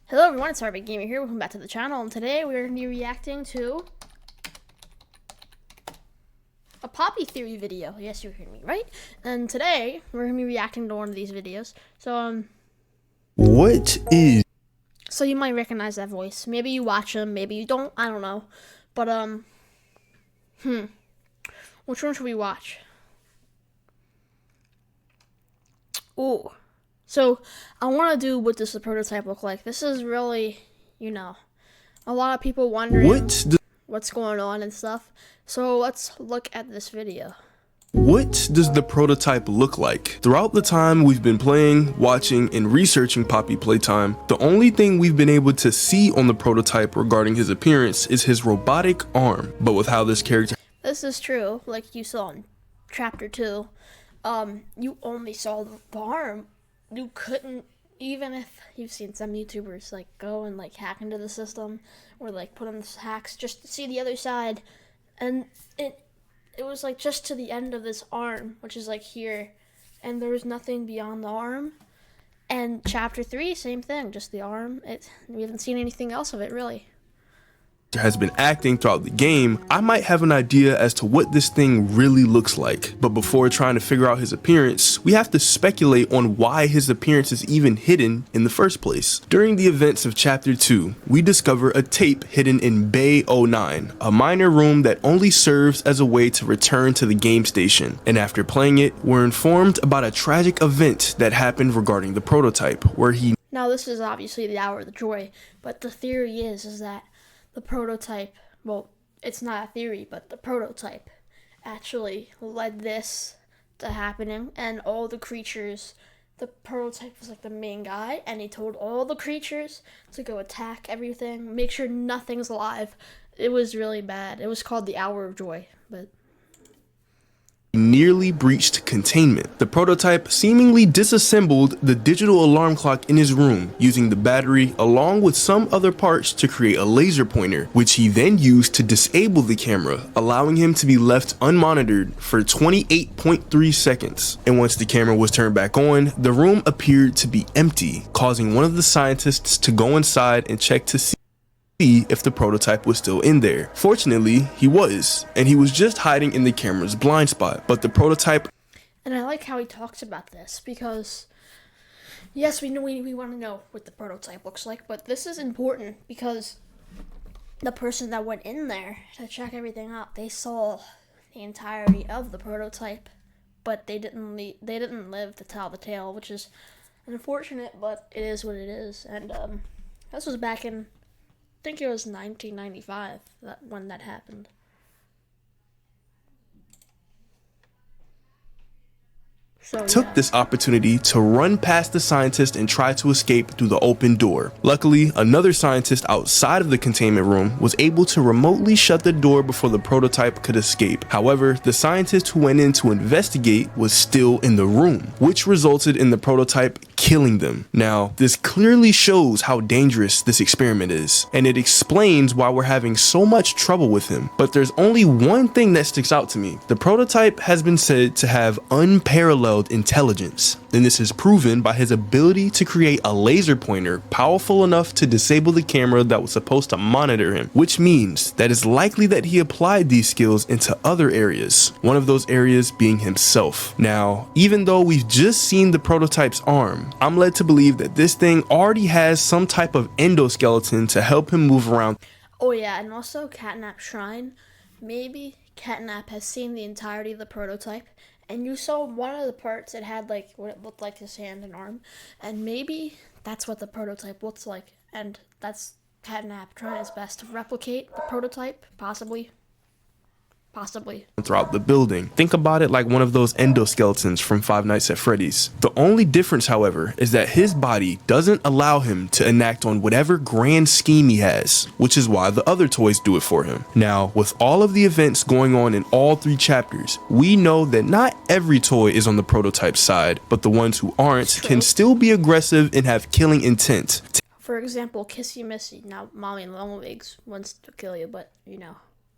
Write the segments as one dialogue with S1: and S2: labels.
S1: Hello everyone, it's RB Gamer here. Welcome back to the channel, and today we're going to be reacting to a Poppy Theory video. Yes, you heard me right. And today we're going to be reacting to one of these videos.
S2: What is?
S1: So you might recognize that voice. Maybe you watch him, maybe you don't. I don't know. But which one should we watch? Ooh. So I want to do what does the prototype look like. This is really, a lot of people wondering what's going on and stuff. So let's look at this video.
S2: What does the prototype look like? Throughout the time we've been playing, watching, and researching Poppy Playtime, the only thing we've been able to see on the prototype regarding his appearance is his robotic arm. But with how this character...
S1: This is true, like you saw in Chapter 2, you only saw the arm. You couldn't, even if you've seen some YouTubers like go and like hack into the system or like put on hacks just to see the other side, and it was like just to the end of this arm, which is like here, and there was nothing beyond the arm. And Chapter 3, same thing, just the arm. We haven't seen anything else of it really.
S2: Has been acting throughout the game, I might have an idea as to what this thing really looks like. But before trying to figure out his appearance, we have to speculate on why his appearance is even hidden in the first place. During the events of Chapter 2, we discover a tape hidden in Bay 09, a minor room that only serves as a way to return to the game station. And after playing it, we're informed about a tragic event that happened regarding the prototype, where he...
S1: Now this is obviously the Hour of the Joy, but the theory is that the prototype, well, it's not a theory, but the prototype actually led this to happening, and all the creatures, the prototype was like the main guy, and he told all the creatures to go attack everything, make sure nothing's alive. It was really bad. It was called the Hour of Joy, but
S2: nearly breached containment. The prototype seemingly disassembled the digital alarm clock in his room using the battery along with some other parts to create a laser pointer, which he then used to disable the camera, allowing him to be left unmonitored for 28.3 seconds. And once the camera was turned back on, the room appeared to be empty, causing one of the scientists to go inside and check to see if the prototype was still in there. Fortunately, he was, and he was just hiding in the camera's blind spot. But the prototype...
S1: And I like how he talks about this, because yes, we want to know what the prototype looks like, but this is important because the person that went in there to check everything out, they saw the entirety of the prototype, but they didn't live to tell the tale, which is unfortunate, but it is what it is. And this was back in, I think it was 1995 when that happened. So,
S2: took this opportunity to run past the scientist and try to escape through the open door. Luckily, another scientist outside of the containment room was able to remotely shut the door before the prototype could escape. However, the scientist who went in to investigate was still in the room, which resulted in the prototype killing them. Now, this clearly shows how dangerous this experiment is, and it explains why we're having so much trouble with him. But there's only one thing that sticks out to me. The prototype has been said to have unparalleled intelligence, and this is proven by his ability to create a laser pointer powerful enough to disable the camera that was supposed to monitor him, which means that it's likely that he applied these skills into other areas, one of those areas being himself. Now, even though we've just seen the prototype's arm, I'm led to believe that this thing already has some type of endoskeleton to help him move around.
S1: Oh yeah, and also Catnap Shrine. Maybe Catnap has seen the entirety of the prototype, and you saw one of the parts that had like what it looked like his hand and arm, and maybe that's what the prototype looks like, and that's Catnap trying his best to replicate the prototype, possibly.
S2: Throughout the building. Think about it like one of those endoskeletons from Five Nights at Freddy's. The only difference, however, is that his body doesn't allow him to enact on whatever grand scheme he has, which is why the other toys do it for him. Now, with all of the events going on in all 3 chapters, we know that not every toy is on the prototype side, but the ones who aren't can still be aggressive and have killing intent.
S1: For example, Kissy Missy. Now, Mommy Longlegs wants to kill you, but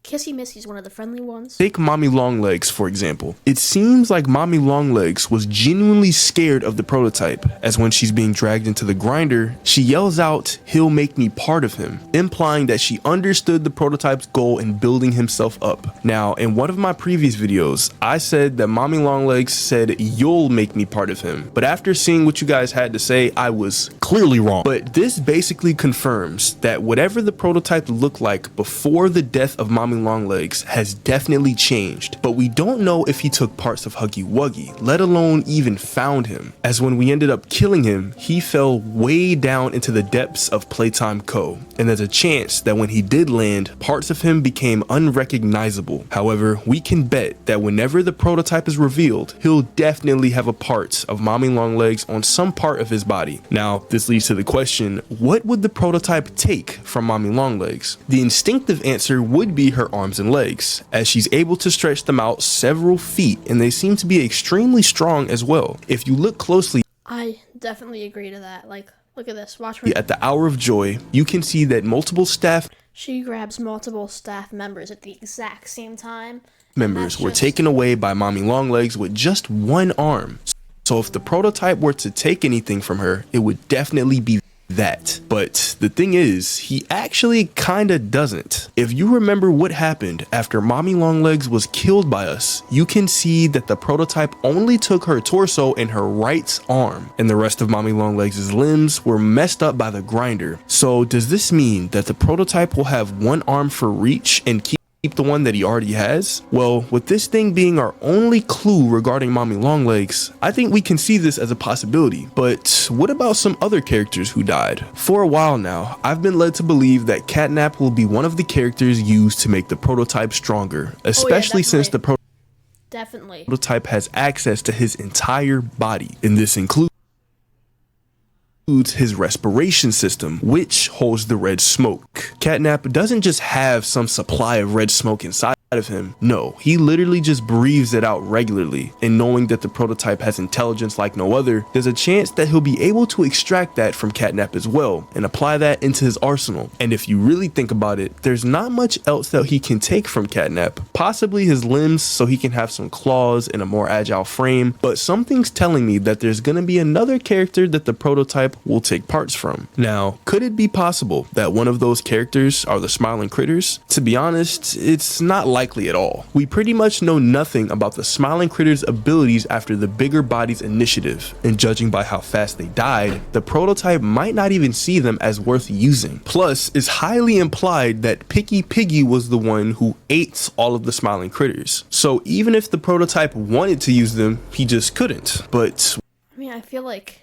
S1: Kissy Missy's one of the friendly ones.
S2: Take Mommy Longlegs, for example. It seems like Mommy Longlegs was genuinely scared of the prototype, as when she's being dragged into the grinder, she yells out, "He'll make me part of him," implying that she understood the prototype's goal in building himself up. Now, in one of my previous videos, I said that Mommy Longlegs said, "You'll make me part of him," but after seeing what you guys had to say, I was clearly wrong. But this basically confirms that whatever the prototype looked like before the death of Mommy Longlegs has definitely changed, but we don't know if he took parts of Huggy Wuggy, let alone even found him, as when we ended up killing him, he fell way down into the depths of Playtime Co, and there's a chance that when he did land, parts of him became unrecognizable. However, we can bet that whenever the prototype is revealed, he'll definitely have a part of Mommy Longlegs on some part of his body. Now, this leads to the question, what would the prototype take from Mommy Longlegs? The instinctive answer would be her arms and legs, as she's able to stretch them out several feet, and they seem to be extremely strong as well. If you look closely,
S1: I definitely agree to that. Like, look at this. Watch her.
S2: at the Hour of Joy, you can see that multiple staff
S1: She grabs multiple staff members at the exact same time.
S2: members were taken away by Mommy Longlegs with just one arm. So if the prototype were to take anything from her, it would definitely be that. But the thing is, he actually kinda doesn't. If you remember what happened after Mommy Longlegs was killed by us, you can see that the prototype only took her torso and her right arm, and the rest of Mommy Longlegs' limbs were messed up by the grinder. So does this mean that the prototype will have one arm for reach and keep the one that he already has? Well, with this thing being our only clue regarding Mommy Longlegs, I think we can see this as a possibility. But what about some other characters who died? For a while now, I've been led to believe that Catnap will be one of the characters used to make the prototype stronger, especially since the prototype has access to his entire body, and this includes his respiration system, which holds the red smoke. Catnap doesn't just have some supply of red smoke inside of him. No, he literally just breathes it out regularly, and knowing that the prototype has intelligence like no other, there's a chance that he'll be able to extract that from Catnap as well and apply that into his arsenal. And if you really think about it, there's not much else that he can take from Catnap, possibly his limbs so he can have some claws and a more agile frame, but something's telling me that there's gonna be another character that the prototype will take parts from. Now, could it be possible that one of those characters are the Smiling Critters? To be honest, it's not likely at all. We pretty much know nothing about the Smiling Critters' abilities after the Bigger Bodies initiative, and judging by how fast they died, the prototype might not even see them as worth using. Plus, it's highly implied that Picky Piggy was the one who ate all of the Smiling Critters. So even if the prototype wanted to use them, he just couldn't. But
S1: I mean, I feel like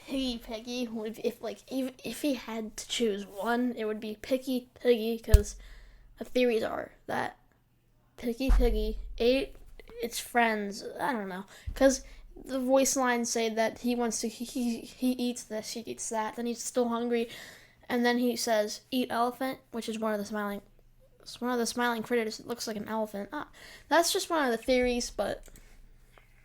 S1: Piggy would, even if he had to choose one, it would be Picky Piggy, because the theories are that Picky Piggy ate its friends. I don't know, because the voice lines say that he wants to, he eats this, he eats that, then he's still hungry, and then he says, "Eat elephant," which is one of the smiling critters. It looks like an elephant. That's just one of the theories, but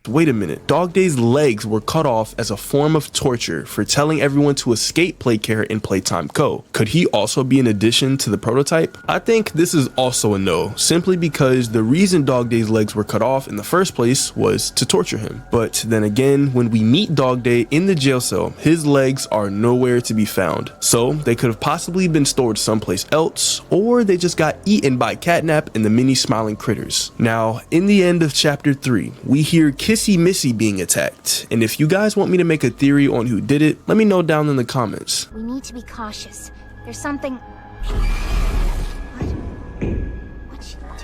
S2: wait a minute, Dog Day's legs were cut off as a form of torture for telling everyone to escape Playcare in Playtime Co. Could he also be an addition to the prototype? I think this is also a no, simply because the reason Dog Day's legs were cut off in the first place was to torture him. But then again, when we meet Dog Day in the jail cell, his legs are nowhere to be found. So they could have possibly been stored someplace else, or they just got eaten by Catnap and the mini Smiling Critters. Now, in the end of chapter 3, we hear Kissy Missy being attacked, and if you guys want me to make a theory on who did it, let me know down in the comments.
S3: We need to be cautious. There's something... What's she doing?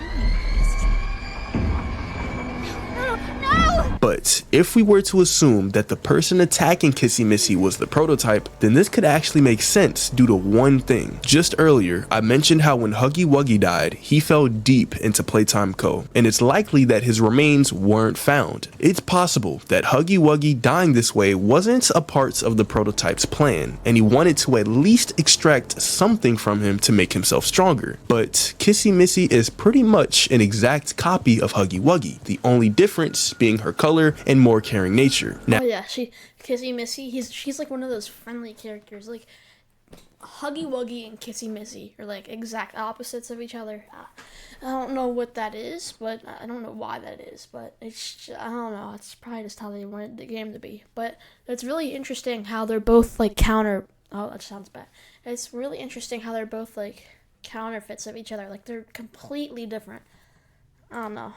S3: No!
S2: But if we were to assume that the person attacking Kissy Missy was the prototype, then this could actually make sense due to one thing. Just earlier, I mentioned how when Huggy Wuggy died, he fell deep into Playtime Co, and it's likely that his remains weren't found. It's possible that Huggy Wuggy dying this way wasn't a part of the prototype's plan, and he wanted to at least extract something from him to make himself stronger. But Kissy Missy is pretty much an exact copy of Huggy Wuggy, the only difference being her color and more caring nature. Now,
S1: oh yeah, Kissy Missy, she's like one of those friendly characters. Like, Huggy Wuggy and Kissy Missy are like exact opposites of each other. I don't know what that is, but I don't know why that is, but I don't know. It's probably just how they wanted the game to be. But it's really interesting how they're both like oh, that sounds bad. It's really interesting how they're both like counterfeits of each other. Like they're completely different. I don't know.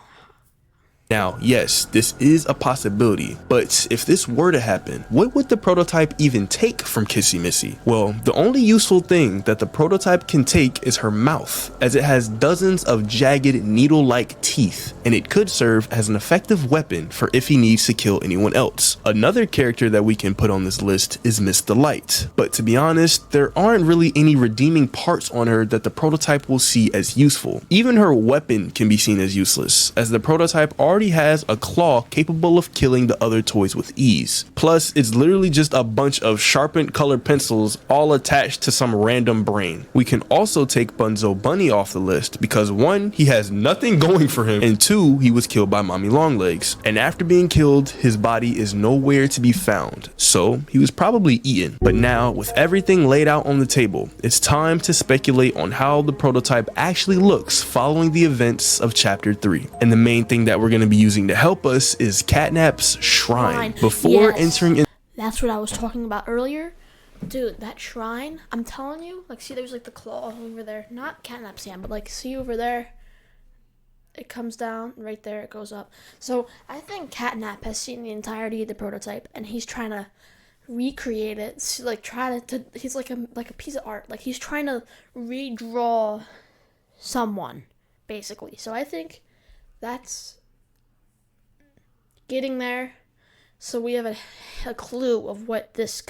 S2: Now, yes, this is a possibility, but if this were to happen, what would the prototype even take from Kissy Missy? Well, the only useful thing that the prototype can take is her mouth, as it has dozens of jagged needle-like teeth, and it could serve as an effective weapon for if he needs to kill anyone else. Another character that we can put on this list is Miss Delight, but to be honest, there aren't really any redeeming parts on her that the prototype will see as useful. Even her weapon can be seen as useless, as the prototype already has a claw capable of killing the other toys with ease. Plus, it's literally just a bunch of sharpened colored pencils all attached to some random brain. We can also take Bunzo Bunny off the list because 1, he has nothing going for him, and 2, he was killed by Mommy Longlegs. And after being killed, his body is nowhere to be found, so he was probably eaten. But now, with everything laid out on the table, it's time to speculate on how the prototype actually looks following the events of Chapter 3. And the main thing that we're going to be using to help us is Catnap's shrine. Before entering in,
S1: that's what I was talking about earlier. Dude, that shrine, I'm telling you, like, see, there's like the claw over there, not Catnap's hand, but like, see over there, it comes down right there, it goes up. So I think Catnap has seen the entirety of the prototype, and he's trying to recreate it, like he's like a piece of art, like he's trying to redraw someone, basically. So I think that's getting there, so we have a clue of what this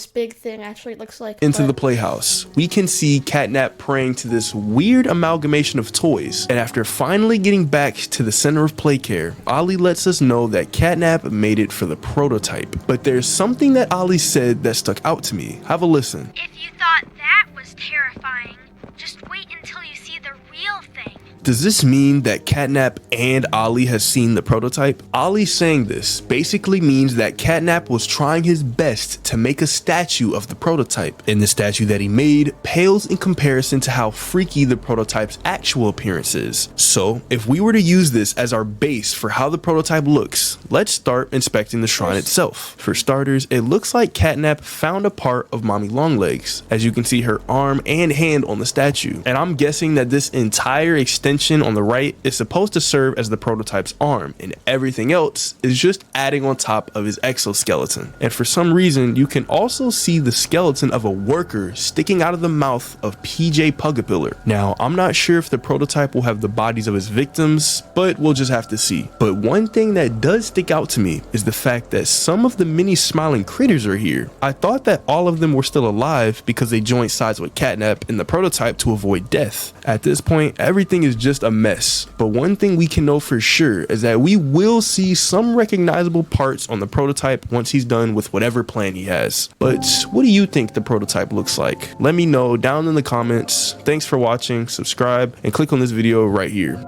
S1: big thing actually looks like.
S2: Into the playhouse, we can see Catnap praying to this weird amalgamation of toys, and after finally getting back to the center of Playcare, Ollie lets us know that Catnap made it for the prototype. But there's something that Ollie said that stuck out to me. Have a listen.
S3: If you thought that was terrifying, just wait until you see the real thing.
S2: Does this mean that Catnap and Ollie has seen the prototype? Ollie saying this basically means that Catnap was trying his best to make a statue of the prototype, and the statue that he made pales in comparison to how freaky the prototype's actual appearance is. So if we were to use this as our base for how the prototype looks, let's start inspecting the shrine itself. For starters, it looks like Catnap found a part of Mommy Longlegs, as you can see her arm and hand on the statue, and I'm guessing that this entire extension on the right is supposed to serve as the prototype's arm, and everything else is just adding on top of his exoskeleton. And for some reason, you can also see the skeleton of a worker sticking out of the mouth of PJ Pugapillar. Now, I'm not sure if the prototype will have the bodies of his victims, but we'll just have to see. But one thing that does stick out to me is the fact that some of the mini smiling critters are here. I thought that all of them were still alive because they joined sides with Catnap in the prototype to avoid death. At this point, everything is just a mess, but one thing we can know for sure is that we will see some recognizable parts on the prototype once he's done with whatever plan he has. But what do you think the prototype looks like? Let me know down in the comments. Thanks for watching, subscribe, and click on this video right here.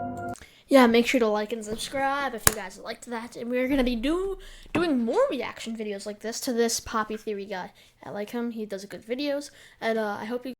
S1: Yeah, make sure to like and subscribe if you guys liked that, and we're gonna be doing more reaction videos like this to this Poppy Theory guy. I like him, he does good videos, and I hope you